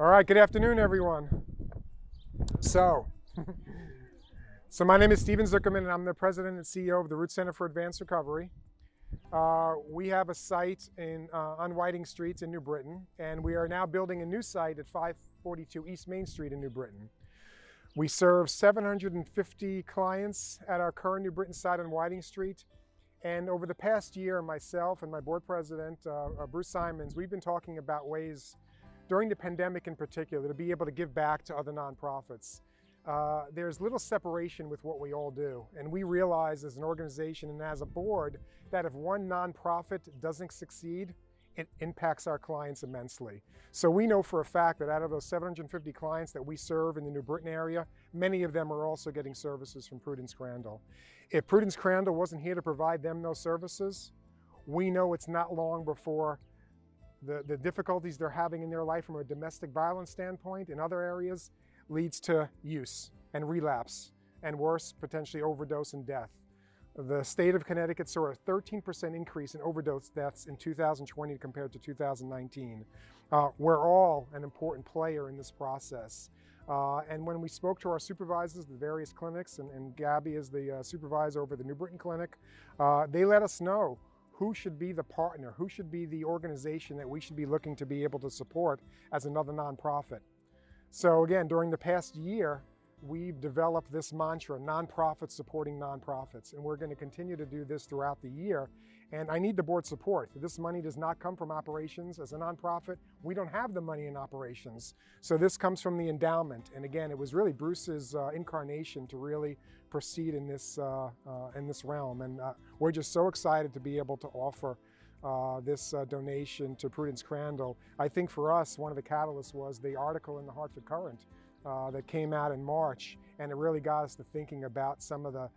All right, good afternoon, everyone. So my name is Steven Zuckerman, and I'm the president and CEO of the Root Center for Advanced Recovery. We have a site on Whiting Street in New Britain, and we are now building a new site at 542 East Main Street in New Britain. We serve 750 clients at our current New Britain site on Whiting Street. And over the past year, myself and my board president, Bruce Simons, we've been talking about ways during the pandemic in particular to be able to give back to other nonprofits. There's little separation with what we all do. And we realize as an organization and as a board that if one nonprofit doesn't succeed, it impacts our clients immensely. So we know for a fact that out of those 750 clients that we serve in the New Britain area, many of them are also getting services from Prudence Crandall. If Prudence Crandall wasn't here to provide them those services, we know it's not long before the difficulties they're having in their life from a domestic violence standpoint in other areas leads to use and relapse, and worse, potentially overdose and death. The state of Connecticut saw a 13% increase in overdose deaths in 2020 compared to 2019. We're all an important player in this process. And when we spoke to our supervisors, the various clinics, and Gabby is the supervisor over the New Britain Clinic, they let us know who should be the partner, who should be the organization that we should be looking to be able to support as another nonprofit. So again, during the past year, we've developed this mantra, nonprofits supporting nonprofits, and we're going to continue to do this throughout the year. And I need the board support. This money does not come from operations. As a nonprofit, we don't have the money in operations. So this comes from the endowment. And again, it was really Bruce's incarnation to really proceed in this realm. And we're just so excited to be able to offer this donation to Prudence Crandall. I think for us, one of the catalysts was the article in the Hartford Current that came out in March, and it really got us to thinking about some of the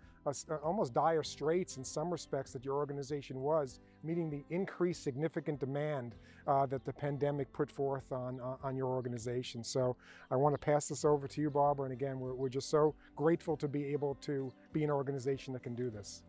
almost dire straits in some respects that your organization was, meeting the increased significant demand that the pandemic put forth on your organization. So I want to pass this over to you, Barbara, and again, we're just so grateful to be able to be an organization that can do this.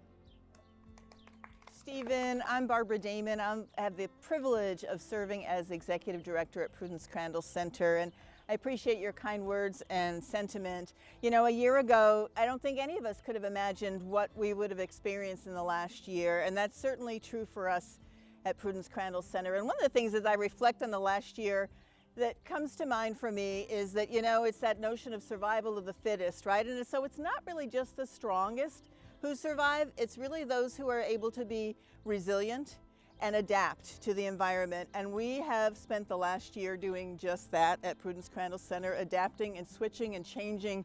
Steven, I'm Barbara Damon. I have the privilege of serving as Executive Director at Prudence Crandall Center, and I appreciate your kind words and sentiment. You know, a year ago, I don't think any of us could have imagined what we would have experienced in the last year, and that's certainly true for us at Prudence Crandall Center. And one of the things as I reflect on the last year that comes to mind for me is that, you know, it's that notion of survival of the fittest, right? And so it's not really just the strongest who survive, it's really those who are able to be resilient and adapt to the environment. And we have spent the last year doing just that at Prudence Crandall Center, adapting and switching and changing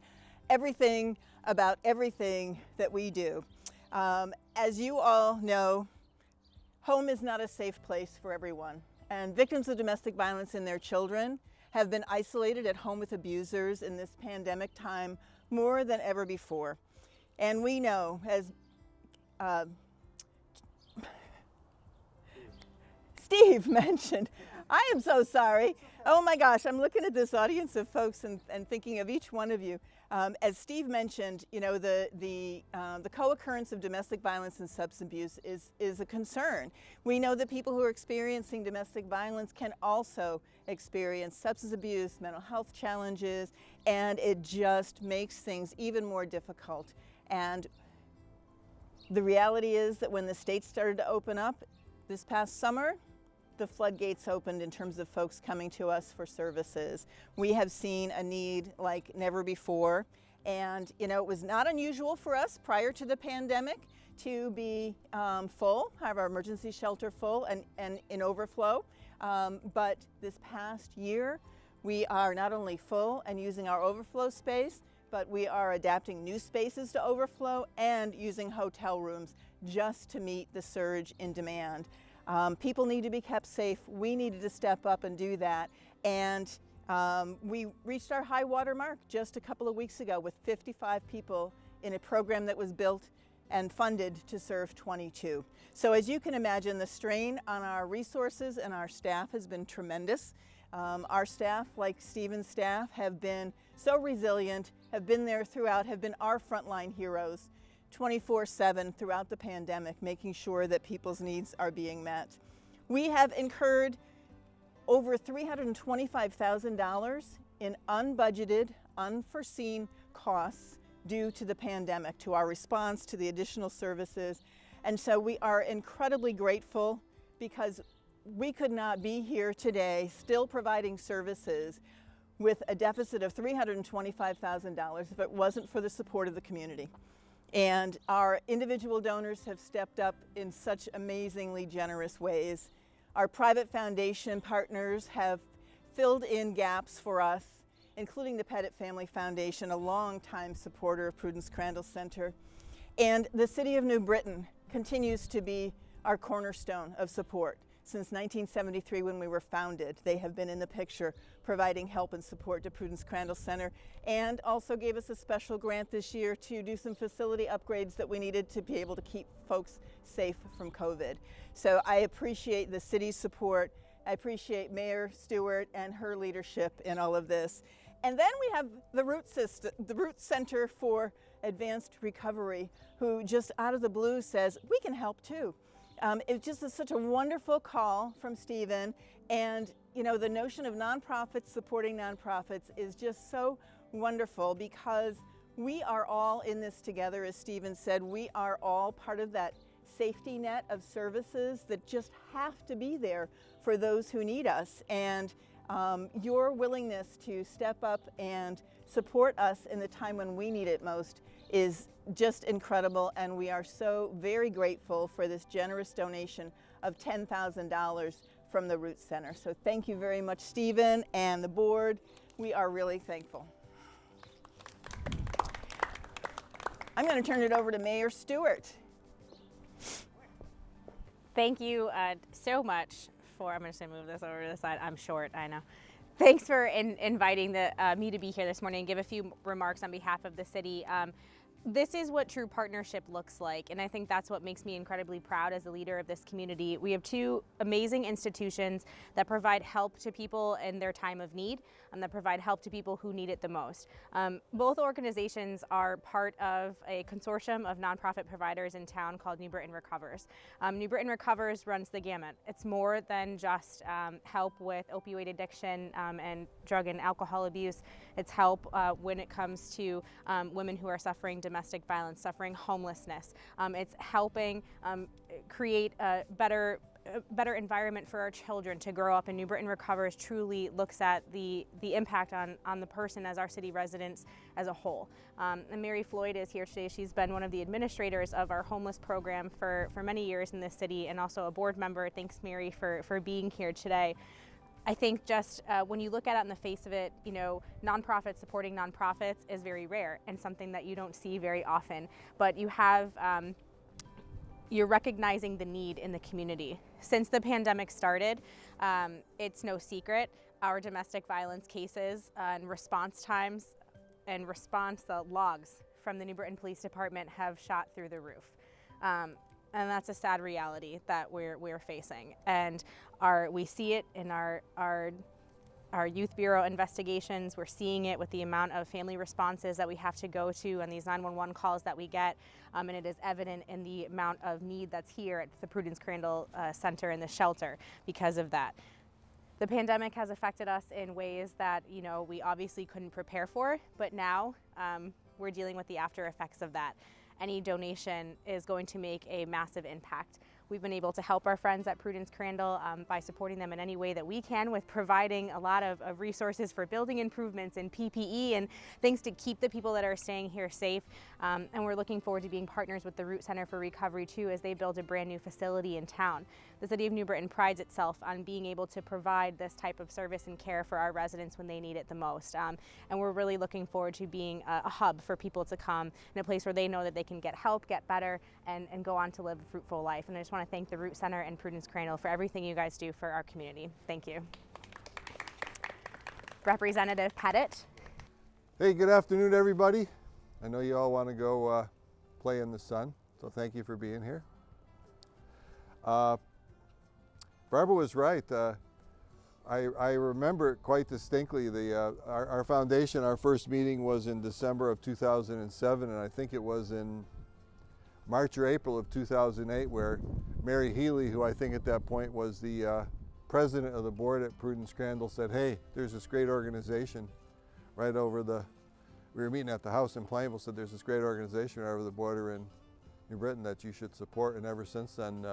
everything about everything that we do. As you all know, home is not a safe place for everyone. And victims of domestic violence and their children have been isolated at home with abusers in this pandemic time more than ever before. And we know, as Steve mentioned, I am so sorry. Oh my gosh, I'm looking at this audience of folks and thinking of each one of you. As Steve mentioned, you know, the co-occurrence of domestic violence and substance abuse is a concern. We know that people who are experiencing domestic violence can also experience substance abuse, mental health challenges, and it just makes things even more difficult. And the reality is that when the state started to open up this past summer, the floodgates opened in terms of folks coming to us for services. We have seen a need like never before. And, you know, it was not unusual for us prior to the pandemic to be full, have our emergency shelter full and in overflow. But this past year, we are not only full and using our overflow space, but we are adapting new spaces to overflow and using hotel rooms just to meet the surge in demand. People need to be kept safe. We needed to step up and do that. And we reached our high water mark just a couple of weeks ago with 55 people in a program that was built and funded to serve 22. So as you can imagine, the strain on our resources and our staff has been tremendous. Our staff, like Steven's staff, have been so resilient, have been there throughout, have been our frontline heroes 24/7 throughout the pandemic, making sure that people's needs are being met. We have incurred over $325,000 in unbudgeted, unforeseen costs due to the pandemic, to our response, to the additional services. And so we are incredibly grateful, because we could not be here today still providing services with a deficit of $325,000 if it wasn't for the support of the community. And our individual donors have stepped up in such amazingly generous ways. Our private foundation partners have filled in gaps for us, including the Pettit Family Foundation, a longtime supporter of Prudence Crandall Center. And the City of New Britain continues to be our cornerstone of support. Since 1973, when we were founded, they have been in the picture providing help and support to Prudence Crandall Center, and also gave us a special grant this year to do some facility upgrades that we needed to be able to keep folks safe from COVID. So I appreciate the city's support. I appreciate Mayor Stewart and her leadership in all of this. And then we have the Root Center for Advanced Recovery, who just out of the blue says, we can help too. It just is such a wonderful call from Stephen, and you know, the notion of nonprofits supporting nonprofits is just so wonderful, because we are all in this together. As Stephen said, we are all part of that safety net of services that just have to be there for those who need us. And your willingness to step up and support us in the time when we need it most is just incredible, and we are so very grateful for this generous donation of $10,000 from the Root Center. So thank you very much, Stephen and the board. We are really thankful. I'm going to turn it over to Mayor Stewart. Thank you so much for, I'm just going to move this over to the side. I'm short, I know. Thanks for inviting me to be here this morning and give a few remarks on behalf of the city. This is what true partnership looks like, and I think that's what makes me incredibly proud as a leader of this community. We have two amazing institutions that provide help to people in their time of need, and that provide help to people who need it the most. Both organizations are part of a consortium of nonprofit providers in town called New Britain Recovers. New Britain Recovers runs the gamut. It's more than just help with opioid addiction and drug and alcohol abuse. It's help when it comes to women who are suffering domestic violence, suffering homelessness. It's helping create a better environment for our children to grow up, and New Britain Recovers truly looks at the impact on the person as our city residents as a whole. And Mary Floyd is here today. She's been one of the administrators of our homeless program for many years in this city, and also a board member. Thanks, Mary, for being here today. I think just when you look at it on the face of it, you know, nonprofits supporting nonprofits is very rare and something that you don't see very often. But you have, you're recognizing the need in the community. Since the pandemic started, it's no secret, our domestic violence cases and response times and response logs from the New Britain Police Department have shot through the roof. And that's a sad reality that we're facing. And we see it in our Youth Bureau investigations. We're seeing it with the amount of family responses that we have to go to and these 911 calls that we get. And it is evident in the amount of need that's here at the Prudence Crandall Center and the shelter because of that. The pandemic has affected us in ways that, you know, we obviously couldn't prepare for, but now we're dealing with the after effects of that. Any donation is going to make a massive impact. We've been able to help our friends at Prudence Crandall by supporting them in any way that we can, with providing a lot of resources for building improvements and PPE and things to keep the people that are staying here safe. And we're looking forward to being partners with the Root Center for Recovery too, as they build a brand new facility in town. The City of New Britain prides itself on being able to provide this type of service and care for our residents when they need it the most. And we're really looking forward to being a hub for people to come, in a place where they know that they can get help, get better, and go on to live a fruitful life. And I just want to thank the Root Center and Prudence Crandall for everything you guys do for our community. Thank you. Representative Pettit. Hey, good afternoon, everybody. I know you all want to go play in the sun, so thank you for being here. Barbara was right. I remember it quite distinctly. Our foundation, our first meeting was in December of 2007, and I think it was in March or April of 2008 where Mary Healy, who I think at that point was the president of the board at Prudence, Crandall, said, hey, there's this great organization right over we were meeting at the house in Plainville, said there's this great organization right over the border in New Britain that you should support, and ever since then,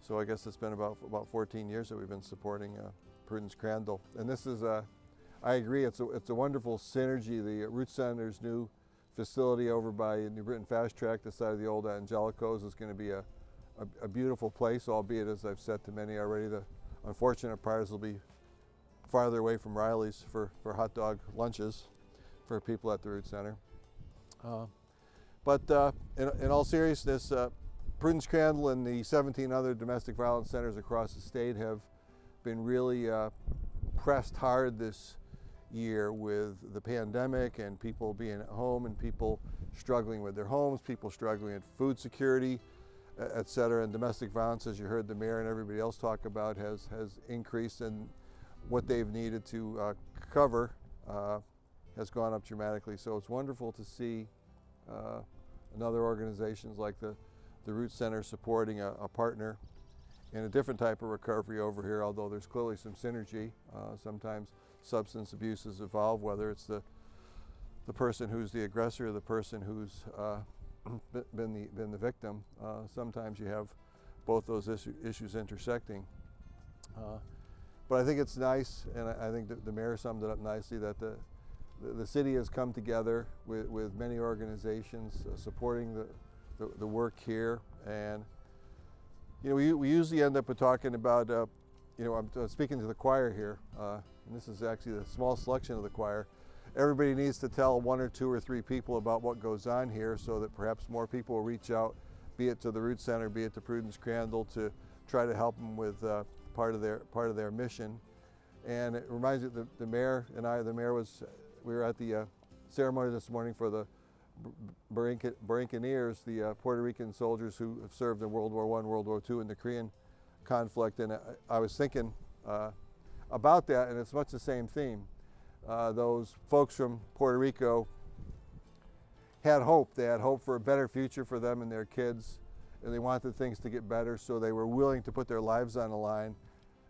so I guess it's been about 14 years that we've been supporting Prudence Crandall. And this is, I agree, it's a wonderful synergy. The Root Center's new facility over by New Britain Fast Track, the side of the old Angelicos, is going to be a beautiful place, albeit, as I've said to many already, the unfortunate part is it'll be farther away from Riley's for hot dog lunches for people at the Root Center. But in all seriousness, Prudence Crandall and the 17 other domestic violence centers across the state have been really pressed hard this year with the pandemic and people being at home and people struggling with their homes, people struggling with food security, et cetera. And domestic violence, as you heard the mayor and everybody else talk about, has increased, and what they've needed to cover has gone up dramatically. So it's wonderful to see another organizations like the Root Center supporting a partner in a different type of recovery over here, although there's clearly some synergy. Sometimes substance abuses evolve, whether it's the person who's the aggressor or the person who's been the victim. Sometimes you have both those issues intersecting. But I think it's nice, and I think that the mayor summed it up nicely, that the city has come together with many organizations supporting the work here. And you know, we usually end up with talking about, you know, I'm speaking to the choir here, and this is actually a small selection of the choir. Everybody needs to tell 1 or 2 or 3 people about what goes on here, so that perhaps more people will reach out, be it to the Root Center, be it to Prudence Crandall, to try to help them with part of their mission. And it reminds me, the mayor and I, we were at the ceremony this morning for the Burincaneers, the Puerto Rican soldiers who have served in World War I, World War II, in the Korean conflict. And I was thinking about that, and it's much the same theme. Those folks from Puerto Rico had hope. They had hope for a better future for them and their kids, and they wanted things to get better, so they were willing to put their lives on the line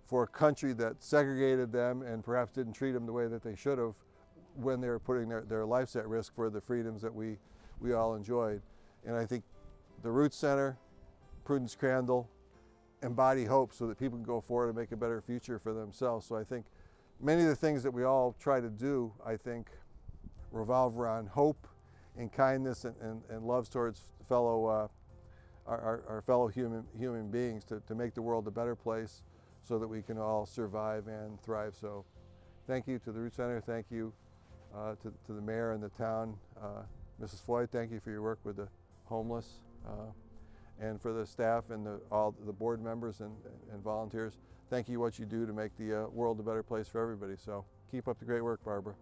for a country that segregated them and perhaps didn't treat them the way that they should have when they were putting their lives at risk for the freedoms that we all enjoyed. And I think the Root Center, Prudence Crandall, embody hope so that people can go forward and make a better future for themselves. So I think many of the things that we all try to do, I think, revolve around hope and kindness and love towards our fellow human beings to make the world a better place so that we can all survive and thrive. So thank you to the Root Center. Thank you to the mayor and the town. Mrs. Floyd, thank you for your work with the homeless, and for the staff and all the board members and volunteers. Thank you what you do to make the world a better place for everybody. So keep up the great work, Barbara.